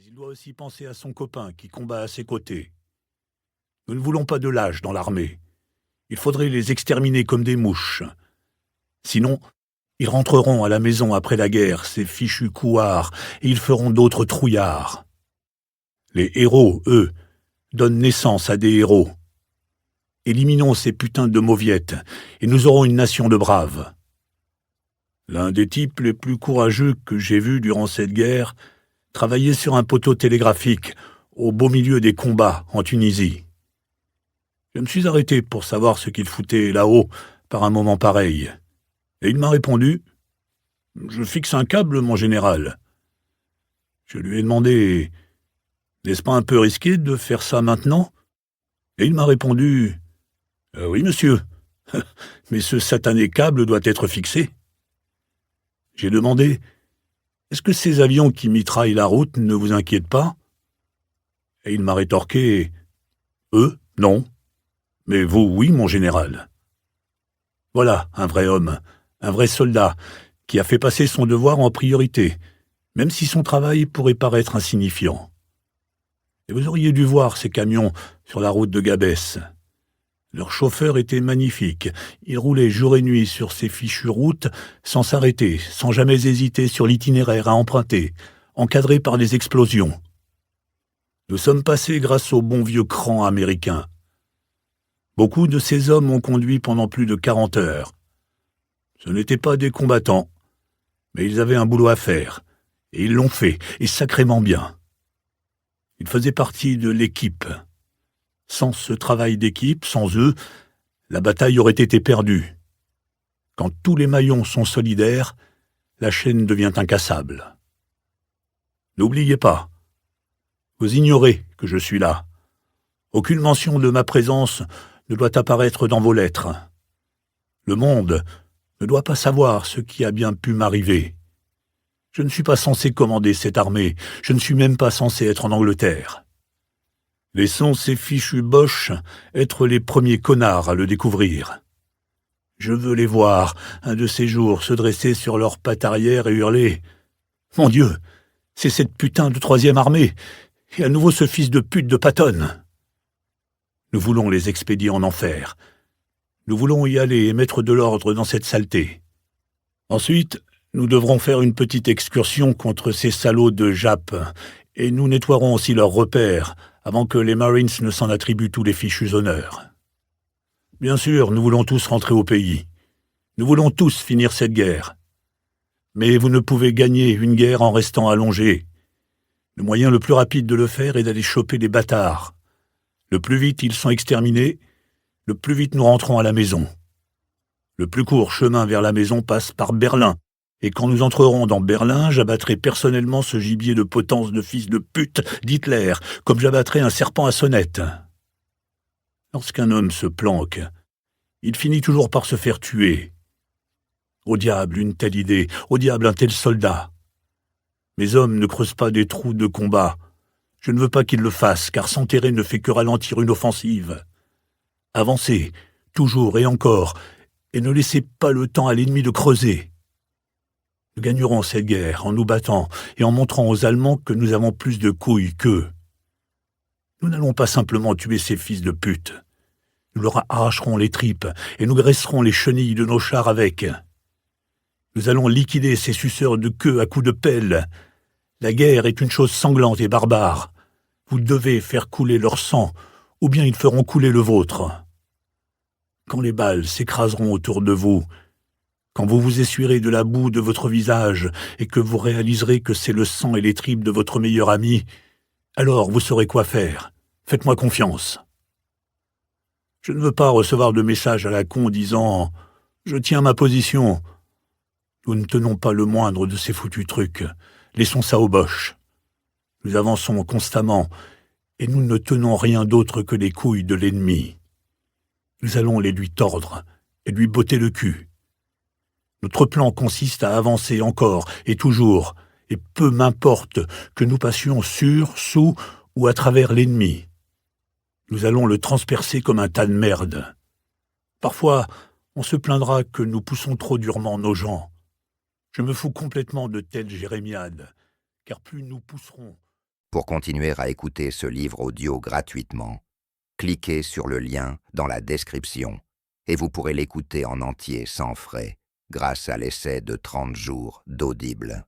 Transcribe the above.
Mais il doit aussi penser à son copain qui combat à ses côtés. Nous ne voulons pas de lâches dans l'armée. Il faudrait les exterminer comme des mouches. Sinon, ils rentreront à la maison après la guerre, ces fichus couards, et ils feront d'autres trouillards. Les héros, eux, donnent naissance à des héros. Éliminons ces putains de mauviettes, et nous aurons une nation de braves. L'un des types les plus courageux que j'ai vus durant cette guerre travaillait sur un poteau télégraphique, au beau milieu des combats, en Tunisie. Je me suis arrêté pour savoir ce qu'il foutait là-haut par un moment pareil. Et il m'a répondu « Je fixe un câble, mon général. » Je lui ai demandé « N'est-ce pas un peu risqué de faire ça maintenant ?» Et il m'a répondu « Oui, monsieur, mais ce satané câble doit être fixé. » J'ai demandé « Est-ce que ces avions qui mitraillent la route ne vous inquiètent pas ?» Et il m'a rétorqué « Eux, non. Mais vous, oui, mon général. » Voilà un vrai homme, un vrai soldat, qui a fait passer son devoir en priorité, même si son travail pourrait paraître insignifiant. Et vous auriez dû voir ces camions sur la route de Gabès. Leur chauffeur était magnifique. Il roulait jour et nuit sur ces fichues routes, sans s'arrêter, sans jamais hésiter sur l'itinéraire à emprunter, encadré par des explosions. Nous sommes passés grâce au bon vieux cran américain. Beaucoup de ces hommes ont conduit pendant plus de 40 heures. Ce n'étaient pas des combattants, mais ils avaient un boulot à faire, et ils l'ont fait, et sacrément bien. Ils faisaient partie de l'équipe. Sans ce travail d'équipe, sans eux, la bataille aurait été perdue. Quand tous les maillons sont solidaires, la chaîne devient incassable. N'oubliez pas, vous ignorez que je suis là. Aucune mention de ma présence ne doit apparaître dans vos lettres. Le monde ne doit pas savoir ce qui a bien pu m'arriver. Je ne suis pas censé commander cette armée, je ne suis même pas censé être en Angleterre. Laissons ces fichus boches être les premiers connards à le découvrir. Je veux les voir, un de ces jours, se dresser sur leurs pattes arrière et hurler « Mon Dieu, c'est cette putain de 3e armée, et à nouveau ce fils de pute de Patton !» Nous voulons les expédier en enfer. Nous voulons y aller et mettre de l'ordre dans cette saleté. Ensuite, nous devrons faire une petite excursion contre ces salauds de Jap, et nous nettoierons aussi leurs repères, avant que les Marines ne s'en attribuent tous les fichus honneurs. Bien sûr, nous voulons tous rentrer au pays. Nous voulons tous finir cette guerre. Mais vous ne pouvez gagner une guerre en restant allongé. Le moyen le plus rapide de le faire est d'aller choper les bâtards. Le plus vite ils sont exterminés, le plus vite nous rentrons à la maison. Le plus court chemin vers la maison passe par Berlin, et quand nous entrerons dans Berlin, j'abattrai personnellement ce gibier de potence de fils de pute d'Hitler, comme j'abattrai un serpent à sonnette. Lorsqu'un homme se planque, il finit toujours par se faire tuer. Au diable une telle idée, au diable un tel soldat. Mes hommes ne creusent pas des trous de combat. Je ne veux pas qu'ils le fassent, car s'enterrer ne fait que ralentir une offensive. Avancez, toujours et encore, et ne laissez pas le temps à l'ennemi de creuser. Nous gagnerons cette guerre en nous battant et en montrant aux Allemands que nous avons plus de couilles qu'eux. Nous n'allons pas simplement tuer ces fils de pute. Nous leur arracherons les tripes et nous graisserons les chenilles de nos chars avec. Nous allons liquider ces suceurs de queue à coups de pelle. La guerre est une chose sanglante et barbare. Vous devez faire couler leur sang, ou bien ils feront couler le vôtre. Quand les balles s'écraseront autour de vous, quand vous vous essuierez de la boue de votre visage et que vous réaliserez que c'est le sang et les tripes de votre meilleur ami, alors vous saurez quoi faire. Faites-moi confiance. Je ne veux pas recevoir de messages à la con disant « Je tiens ma position ». Nous ne tenons pas le moindre de ces foutus trucs. Laissons ça aux boches. Nous avançons constamment, et nous ne tenons rien d'autre que les couilles de l'ennemi. Nous allons les lui tordre et lui botter le cul. Notre plan consiste à avancer encore et toujours, et peu m'importe que nous passions sur, sous ou à travers l'ennemi. Nous allons le transpercer comme un tas de merde. Parfois, on se plaindra que nous poussons trop durement nos gens. Je me fous complètement de telles jérémiades, car plus nous pousserons, Pour continuer à écouter ce livre audio gratuitement, cliquez sur le lien dans la description et vous pourrez l'écouter en entier sans frais grâce à l'essai de 30 jours d'Audible.